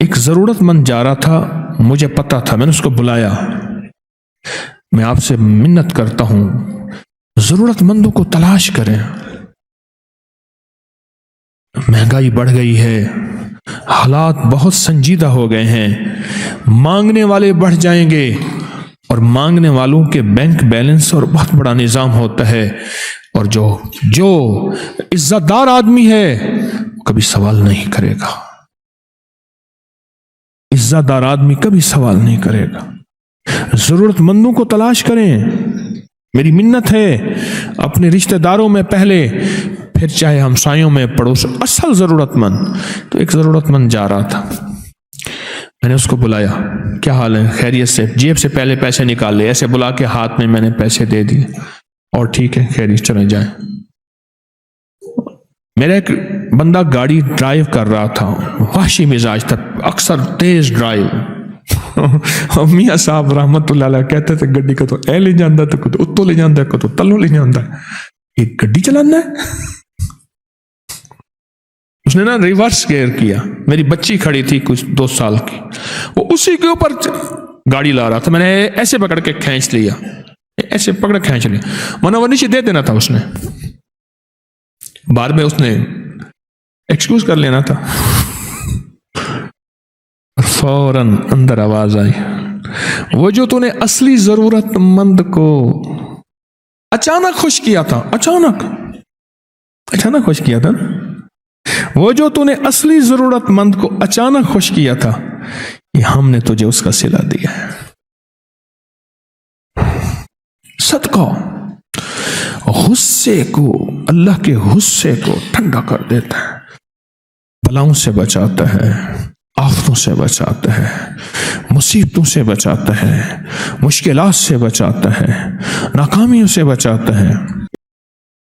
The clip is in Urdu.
ایک ضرورت مند جا رہا تھا، مجھے پتا تھا، میں نے اس کو بلایا، میں آپ سے منت کرتا ہوں ضرورت مندوں کو تلاش کریں، مہنگائی بڑھ گئی ہے، حالات بہت سنجیدہ ہو گئے ہیں، مانگنے والے بڑھ جائیں گے، اور مانگنے والوں کے بینک بیلنس اور بہت بڑا نظام ہوتا ہے، اور جو عزت دار آدمی ہے کبھی سوال نہیں کرے گا، عزت دار آدمی کبھی سوال نہیں کرے گا۔ ضرورت مندوں کو تلاش کریں، میری منت ہے، اپنے رشتہ داروں میں پہلے، پھر چاہے ہمسایوں میں، پڑوس، اصل ضرورت مند۔ تو ایک ضرورت مند جا رہا تھا، میں نے اس کو بلایا، کیا حال ہے، خیریت سے؟ جیب سے پہلے پیسے نکال لے، ایسے بلا کے ہاتھ میں نے پیسے دے دیے، اور ٹھیک ہے، خیریت، چلے جائیں۔ میرا ایک بندہ گاڑی ڈرائیو کر رہا تھا، وحشی مزاج تھا، اکثر تیز ڈرائیو، میاں صاحب رحمت اللہ علیہ کہتے تھے گڈی کو تو اے لے جاندہ تو کچھ اتو لے جاندہ کو تو تلو لے جاندہ، ایک گڈی چلانا ہے۔ اس نے نا ریورس گیئر کیا، میری بچی کھڑی تھی کچھ 2 سال کی، وہ اسی کے اوپر گاڑی لا رہا تھا، میں نے ایسے پکڑ کے کھینچ لیا، ایسے پکڑ کھینچ لیا، ورنہ وہ نیچے دے دینا تھا، اس نے بعد میں اس نے ایکسکیوز کر لینا تھا، فوراً اندر آواز آئی، وہ جو تو نے اصلی ضرورت مند کو اچانک خوش کیا تھا، اچانک خوش کیا تھا، وہ جو تو نے اصلی ضرورت مند کو اچانک خوش کیا تھا، یہ ہم نے تجھے اس کا صلہ دیا ہے۔ صدقہ غصے کو، اللہ کے غصے کو ٹھنڈا کر دیتا ہے، بلاؤں سے بچاتا ہے، آفتوں سے بچاتا ہے، مصیبتوں سے بچاتا ہے، مشکلات سے بچاتا ہے، ناکامیوں سے بچاتا ہے۔